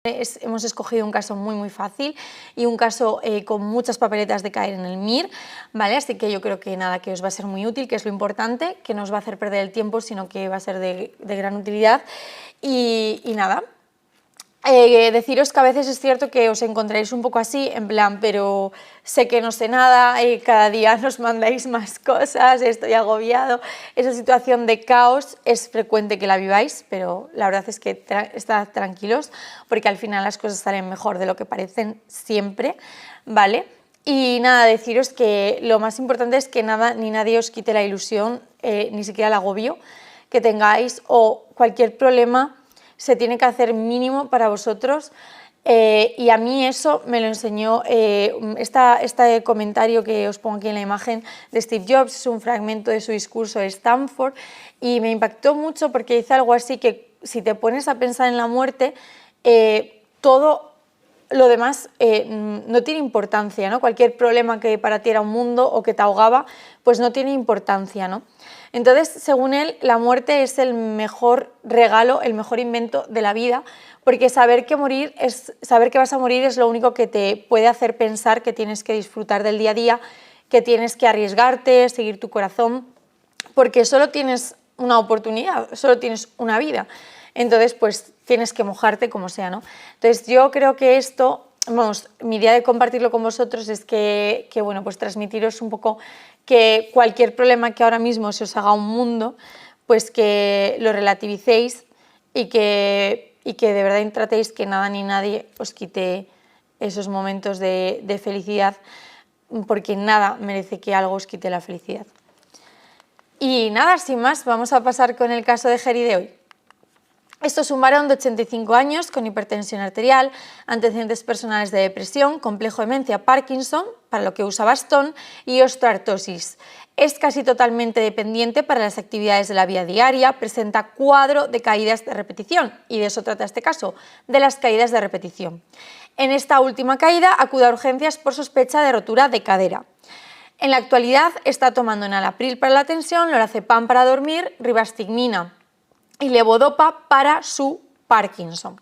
Hemos escogido un caso muy fácil y un caso con muchas papeletas de caer en el MIR, ¿vale? Así que yo creo que nada, que os va a ser muy útil, que es lo importante, que no os va a hacer perder el tiempo, sino que va a ser de gran utilidad. Y nada, deciros que a veces es cierto que os encontraréis un poco así, en plan, pero sé que no sé nada, cada día nos mandáis más cosas, estoy agobiado. Esa situación de caos es frecuente que la viváis, pero la verdad es que estad tranquilos, porque al final las cosas salen mejor de lo que parecen siempre, ¿vale? Y nada, deciros que lo más importante es que nada ni nadie os quite la ilusión, ni siquiera el agobio que tengáis o cualquier problema. Se tiene que hacer mínimo para vosotros y a mí eso me lo enseñó este comentario que os pongo aquí en la imagen de Steve Jobs, es un fragmento de su discurso de Stanford y me impactó mucho porque dice algo así que si te pones a pensar en la muerte, todo lo demás no tiene importancia, ¿no? Cualquier problema que para ti era un mundo o que te ahogaba, pues no tiene importancia, ¿no? Entonces, según él, la muerte es el mejor regalo, el mejor invento de la vida, porque saber que vas a morir es lo único que te puede hacer pensar que tienes que disfrutar del día a día, que tienes que arriesgarte, seguir tu corazón, porque solo tienes una oportunidad, solo tienes una vida. Entonces, pues tienes que mojarte como sea, ¿no? Entonces, yo creo que esto, vamos, mi idea de compartirlo con vosotros es que bueno, pues transmitiros un poco que cualquier problema que ahora mismo se os haga un mundo, pues que lo relativicéis y que de verdad tratéis que nada ni nadie os quite esos momentos de felicidad, porque nada merece que algo os quite la felicidad. Y nada, sin más, vamos a pasar con el caso de Geri de hoy. Esto es un varón de 85 años con hipertensión arterial, antecedentes personales de depresión, complejo de demencia Parkinson, para lo que usa bastón, y osteoartrosis. Es casi totalmente dependiente para las actividades de la vida diaria, presenta cuadro de caídas de repetición, y de eso trata este caso, de las caídas de repetición. En esta última caída acude a urgencias por sospecha de rotura de cadera. En la actualidad está tomando enalapril para la tensión, lorazepam para dormir, rivastigmina y levodopa para su Parkinson.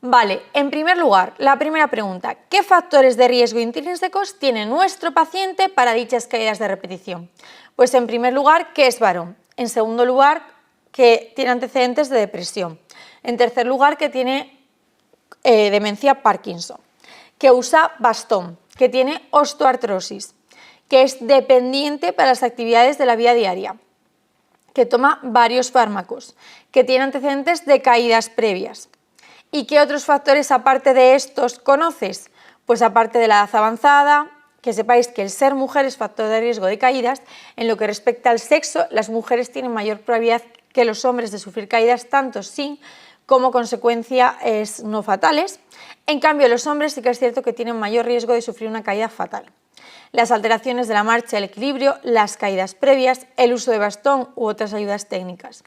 Vale, en primer lugar, la primera pregunta, ¿qué factores de riesgo intrínsecos tiene nuestro paciente para dichas caídas de repetición? Pues en primer lugar, que es varón. En segundo lugar, que tiene antecedentes de depresión. En tercer lugar, que tiene demencia Parkinson. Que usa bastón, que tiene osteoartrosis, que es dependiente para las actividades de la vida diaria, que toma varios fármacos, que tiene antecedentes de caídas previas. ¿Y qué otros factores aparte de estos conoces? Pues aparte de la edad avanzada, que sepáis que el ser mujer es factor de riesgo de caídas. En lo que respecta al sexo, las mujeres tienen mayor probabilidad que los hombres de sufrir caídas tanto sin como consecuencias no fatales. En cambio, los hombres sí que es cierto que tienen mayor riesgo de sufrir una caída fatal. Las alteraciones de la marcha, el equilibrio, las caídas previas, el uso de bastón u otras ayudas técnicas.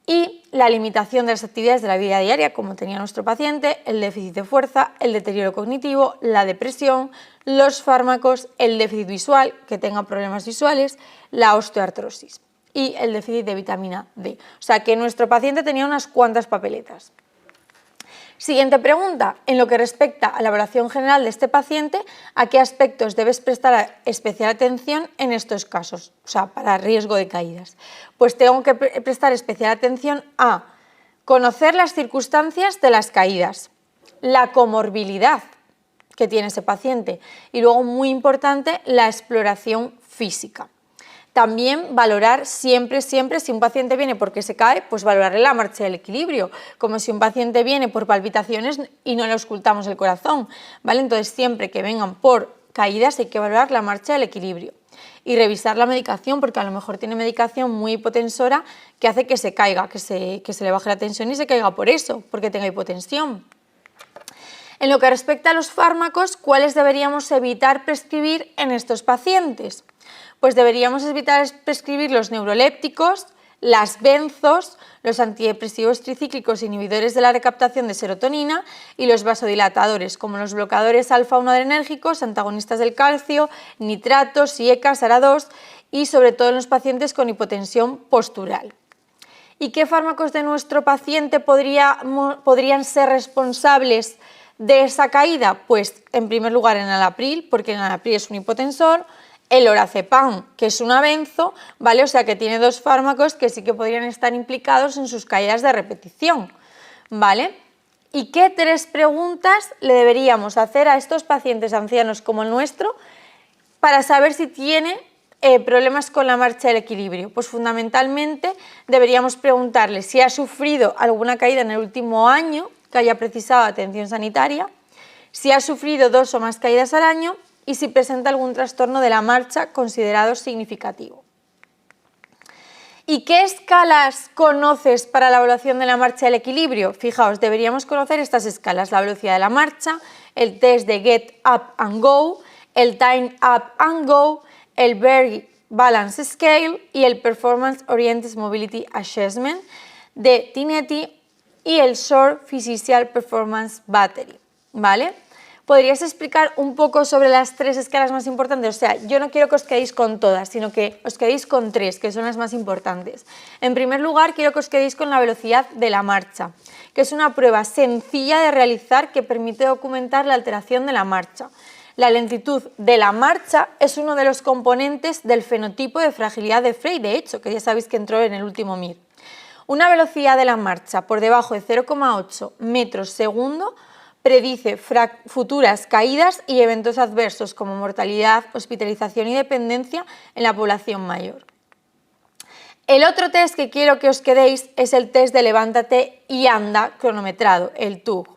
Y la limitación de las actividades de la vida diaria, como tenía nuestro paciente, el déficit de fuerza, el deterioro cognitivo, la depresión, los fármacos, el déficit visual, que tenga problemas visuales, la osteoartrosis y el déficit de vitamina D. O sea que nuestro paciente tenía unas cuantas papeletas. Siguiente pregunta, en lo que respecta a la evaluación general de este paciente, ¿a qué aspectos debes prestar especial atención en estos casos? O sea, para riesgo de caídas. Pues tengo que prestar especial atención a conocer las circunstancias de las caídas, la comorbilidad que tiene ese paciente y luego, muy importante, la exploración física. También valorar siempre, si un paciente viene porque se cae, pues valorarle la marcha del equilibrio, como si un paciente viene por palpitaciones y no le auscultamos el corazón, ¿vale? Entonces, siempre que vengan por caídas hay que valorar la marcha del equilibrio y revisar la medicación, porque a lo mejor tiene medicación muy hipotensora que hace que se caiga, que se le baje la tensión y se caiga por eso, porque tenga hipotensión. En lo que respecta a los fármacos, ¿cuáles deberíamos evitar prescribir en estos pacientes? Pues deberíamos evitar prescribir los neurolépticos, las benzos, los antidepresivos tricíclicos inhibidores de la recaptación de serotonina y los vasodilatadores, como los bloqueadores alfa-1 adrenérgicos, antagonistas del calcio, nitratos, IECA, SARA2 y sobre todo en los pacientes con hipotensión postural. ¿Y qué fármacos de nuestro paciente podrían ser responsables de esa caída? Pues en primer lugar el enalapril, porque el enalapril es un hipotensor, el lorazepam, que es un abenzo, ¿vale? O sea que tiene dos fármacos que sí que podrían estar implicados en sus caídas de repetición, ¿vale? ¿Y qué 3 preguntas le deberíamos hacer a estos pacientes ancianos como el nuestro para saber si tiene problemas con la marcha del equilibrio? Pues fundamentalmente deberíamos preguntarle si ha sufrido alguna caída en el último año que haya precisado atención sanitaria, si ha sufrido 2 o más caídas al año y si presenta algún trastorno de la marcha considerado significativo. ¿Y qué escalas conoces para la evaluación de la marcha del equilibrio? Fijaos, deberíamos conocer estas escalas: la velocidad de la marcha, el test de Get Up and Go, el Time Up and Go, el Berg Balance Scale y el Performance Oriented Mobility Assessment de Tinetti y el Short Physical Performance Battery, ¿vale? ¿Podrías explicar un poco sobre las 3 escalas más importantes? O sea, yo no quiero que os quedéis con todas, sino que os quedéis con 3, que son las más importantes. En primer lugar, quiero que os quedéis con la velocidad de la marcha, que es una prueba sencilla de realizar que permite documentar la alteración de la marcha. La lentitud de la marcha es uno de los componentes del fenotipo de fragilidad de Frey, de hecho, que ya sabéis que entró en el último MIR. Una velocidad de la marcha por debajo de 0,8 metros segundo predice futuras caídas y eventos adversos como mortalidad, hospitalización y dependencia en la población mayor. El otro test que quiero que os quedéis es el test de levántate y anda cronometrado, el TUG,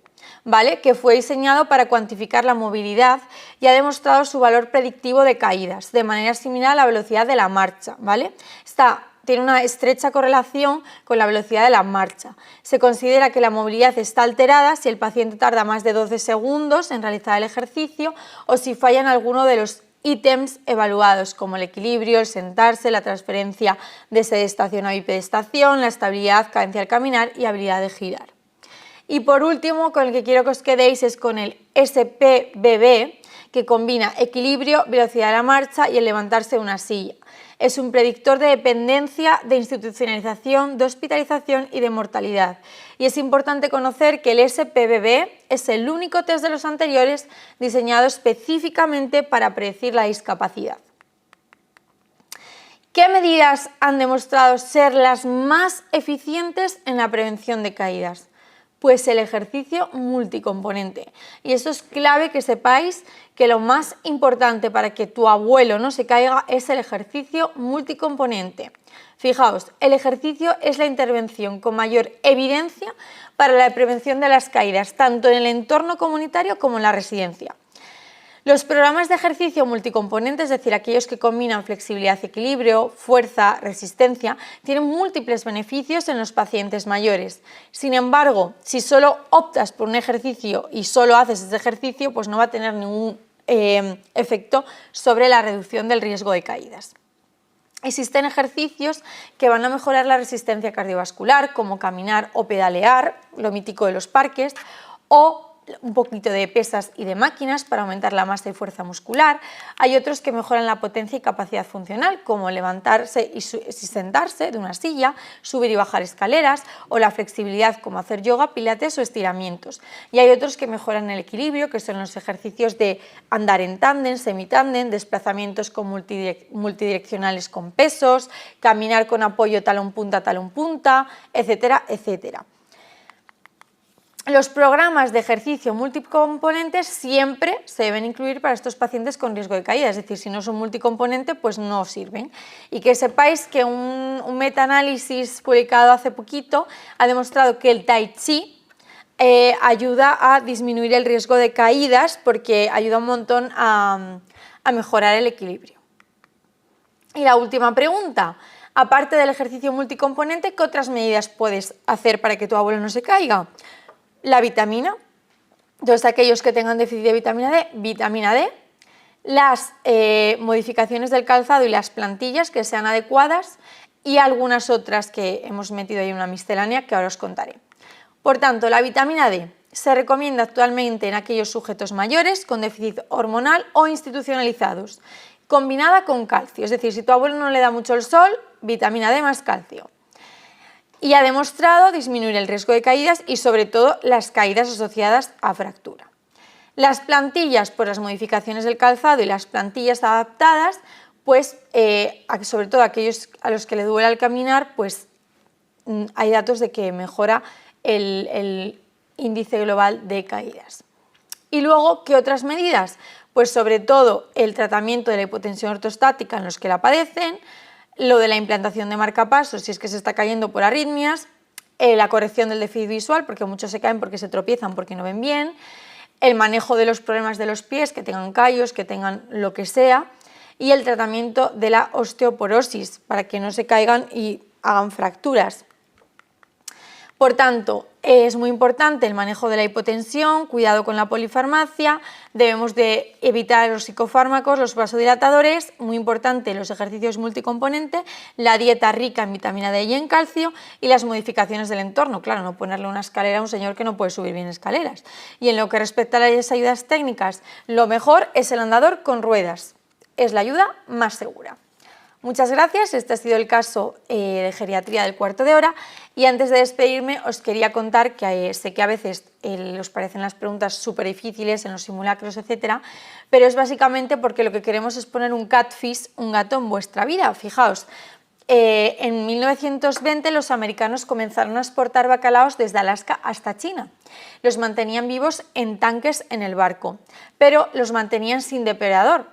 ¿vale? Que fue diseñado para cuantificar la movilidad y ha demostrado su valor predictivo de caídas, de manera similar a la velocidad de la marcha, ¿vale? Tiene una estrecha correlación con la velocidad de la marcha. Se considera que la movilidad está alterada si el paciente tarda más de 12 segundos en realizar el ejercicio o si fallan alguno de los ítems evaluados, como el equilibrio, el sentarse, la transferencia de sedestación a bipedestación, la estabilidad, cadencia al caminar y habilidad de girar. Y por último, con el que quiero que os quedéis es con el SPBB, que combina equilibrio, velocidad de la marcha y el levantarse de una silla. Es un predictor de dependencia, de institucionalización, de hospitalización y de mortalidad. Y es importante conocer que el SPBB es el único test de los anteriores diseñado específicamente para predecir la discapacidad. ¿Qué medidas han demostrado ser las más eficientes en la prevención de caídas? Pues el ejercicio multicomponente. Y esto es clave que sepáis que lo más importante para que tu abuelo no se caiga es el ejercicio multicomponente. Fijaos, el ejercicio es la intervención con mayor evidencia para la prevención de las caídas, tanto en el entorno comunitario como en la residencia. Los programas de ejercicio multicomponente, es decir, aquellos que combinan flexibilidad y equilibrio, fuerza, resistencia, tienen múltiples beneficios en los pacientes mayores. Sin embargo, si solo optas por un ejercicio y solo haces ese ejercicio, pues no va a tener ningún efecto sobre la reducción del riesgo de caídas. Existen ejercicios que van a mejorar la resistencia cardiovascular, como caminar o pedalear, lo mítico de los parques, o un poquito de pesas y de máquinas para aumentar la masa y fuerza muscular. Hay otros que mejoran la potencia y capacidad funcional, como levantarse y sentarse de una silla, subir y bajar escaleras, o la flexibilidad, como hacer yoga, pilates o estiramientos. Y hay otros que mejoran el equilibrio, que son los ejercicios de andar en tándem, semitándem, desplazamientos multidireccionales con pesos, caminar con apoyo talón punta, etcétera, etcétera. Los programas de ejercicio multicomponentes siempre se deben incluir para estos pacientes con riesgo de caída, es decir, si no son multicomponente, pues no sirven. Y que sepáis que un metaanálisis publicado hace poquito ha demostrado que el Tai Chi ayuda a disminuir el riesgo de caídas porque ayuda un montón a mejorar el equilibrio. Y la última pregunta, aparte del ejercicio multicomponente, ¿qué otras medidas puedes hacer para que tu abuelo no se caiga? La vitamina, todos aquellos que tengan déficit de vitamina D, las modificaciones del calzado y las plantillas que sean adecuadas y algunas otras que hemos metido ahí en una miscelánea que ahora os contaré. Por tanto, la vitamina D se recomienda actualmente en aquellos sujetos mayores con déficit hormonal o institucionalizados, combinada con calcio, es decir, si tu abuelo no le da mucho el sol, vitamina D más calcio. y ha demostrado disminuir el riesgo de caídas y sobre todo las caídas asociadas a fractura. Las plantillas, pues las modificaciones del calzado y las plantillas adaptadas, pues sobre todo aquellos a los que le duele al caminar, pues hay datos de que mejora el índice global de caídas. Y luego, ¿qué otras medidas? Pues sobre todo el tratamiento de la hipotensión ortostática en los que la padecen, lo de la implantación de marcapasos si es que se está cayendo por arritmias, la corrección del déficit visual, porque muchos se caen porque se tropiezan, porque no ven bien, el manejo de los problemas de los pies, que tengan callos, que tengan lo que sea, y el tratamiento de la osteoporosis, para que no se caigan y hagan fracturas. Por tanto, es muy importante el manejo de la hipotensión, cuidado con la polifarmacia, debemos de evitar los psicofármacos, los vasodilatadores, muy importante los ejercicios multicomponentes, la dieta rica en vitamina D y en calcio y las modificaciones del entorno. Claro, no ponerle una escalera a un señor que no puede subir bien escaleras. Y en lo que respecta a las ayudas técnicas, lo mejor es el andador con ruedas, es la ayuda más segura. Muchas gracias, este ha sido el caso de geriatría del cuarto de hora y antes de despedirme os quería contar que sé que a veces os parecen las preguntas súper difíciles en los simulacros, etcétera, pero es básicamente porque lo que queremos es poner un catfish, un gato en vuestra vida. Fijaos, en 1920 los americanos comenzaron a exportar bacalaos desde Alaska hasta China. Los mantenían vivos en tanques en el barco, pero los mantenían sin depredador,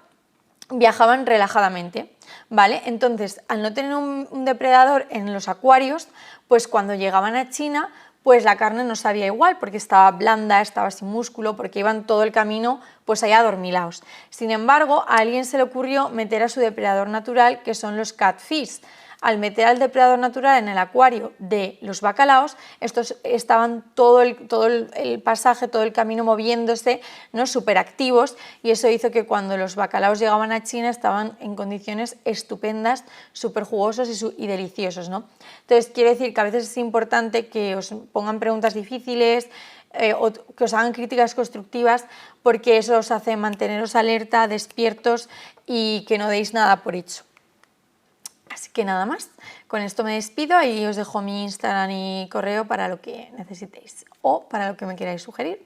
viajaban relajadamente. ¿Vale? Entonces, al no tener un depredador en los acuarios, pues cuando llegaban a China, pues la carne no sabía igual, porque estaba blanda, estaba sin músculo, porque iban todo el camino pues allá adormilados. Sin embargo, a alguien se le ocurrió meter a su depredador natural, que son los catfish. Al meter al depredador natural en el acuario de los bacalaos, estos estaban todo el pasaje, todo el camino moviéndose, ¿no? Súper activos, y eso hizo que cuando los bacalaos llegaban a China estaban en condiciones estupendas, súper jugosos y deliciosos, ¿no? Entonces, quiero decir que a veces es importante que os pongan preguntas difíciles, o que os hagan críticas constructivas, porque eso os hace manteneros alerta, despiertos y que no deis nada por hecho. Así que nada más, con esto me despido y os dejo mi Instagram y correo para lo que necesitéis o para lo que me queráis sugerir.